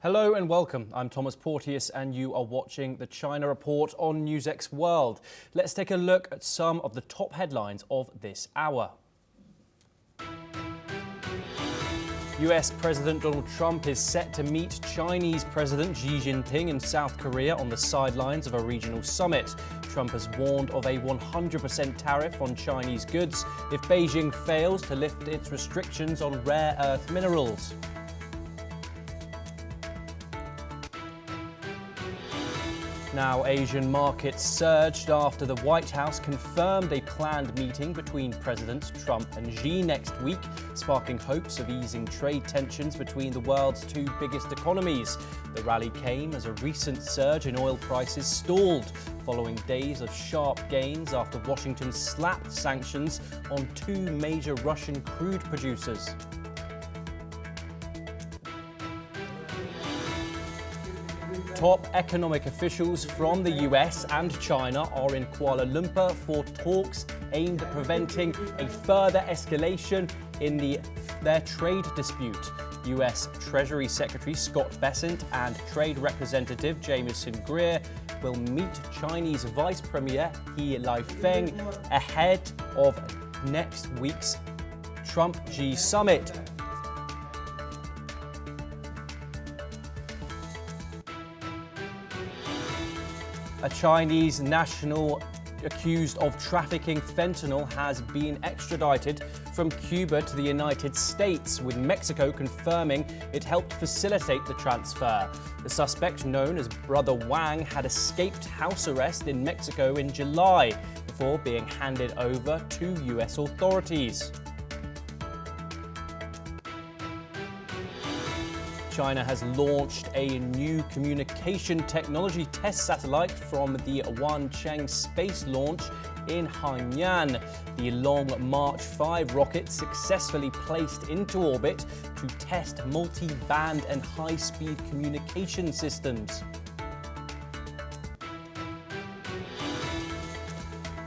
Hello and welcome. I'm Thomas Porteous and you are watching the China Report on NewsX World. Let's take a look at some of the top headlines of this hour. US President Donald Trump is set to meet Chinese President Xi Jinping in South Korea on the sidelines of a regional summit. Trump has warned of a 100% tariff on Chinese goods if Beijing fails to lift its restrictions on rare earth minerals. Now, Asian markets surged after the White House confirmed a planned meeting between Presidents Trump and Xi next week, sparking hopes of easing trade tensions between the world's two biggest economies. The rally came as a recent surge in oil prices stalled, following days of sharp gains after Washington slapped sanctions on two major Russian crude producers. Top economic officials from the US and China are in Kuala Lumpur for talks aimed at preventing a further escalation in their trade dispute. US Treasury Secretary Scott Bessent and Trade Representative Jamieson Greer will meet Chinese Vice Premier He Lifeng ahead of next week's Trump-Xi summit. A Chinese national accused of trafficking fentanyl has been extradited from Cuba to the United States, with Mexico confirming it helped facilitate the transfer. The suspect, known as Brother Wang, had escaped house arrest in Mexico in July before being handed over to US authorities. China has launched a new communication technology test satellite from the Wancheng space launch in Hainan. The Long March 5 rocket successfully placed into orbit to test multi-band and high-speed communication systems.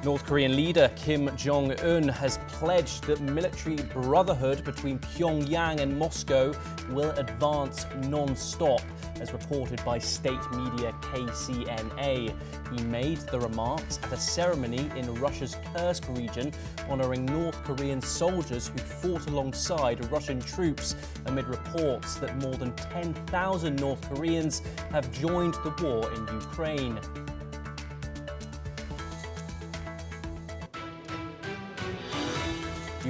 North Korean leader Kim Jong-un has pledged that military brotherhood between Pyongyang and Moscow will advance non-stop, as reported by state media KCNA. He made the remarks at a ceremony in Russia's Kursk region honoring North Korean soldiers who fought alongside Russian troops, amid reports that more than 10,000 North Koreans have joined the war in Ukraine.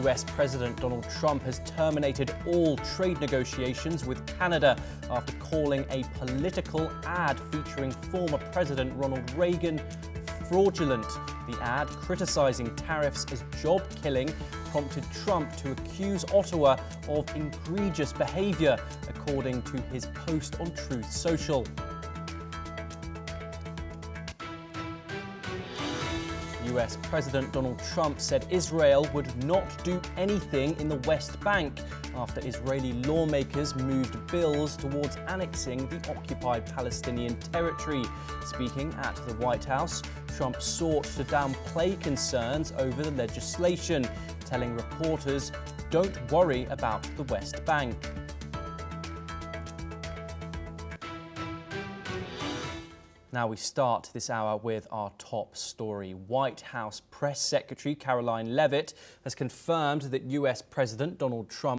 US President Donald Trump has terminated all trade negotiations with Canada after calling a political ad featuring former President Ronald Reagan fraudulent. The ad, criticizing tariffs as job-killing, prompted Trump to accuse Ottawa of egregious behavior, according to his post on Truth Social. US President Donald Trump said Israel would not do anything in the West Bank after Israeli lawmakers moved bills towards annexing the occupied Palestinian territory. Speaking at the White House, Trump sought to downplay concerns over the legislation, telling reporters, "Don't worry about the West Bank." Now we start this hour with our top story. White House Press Secretary Caroline Leavitt has confirmed that US President Donald Trump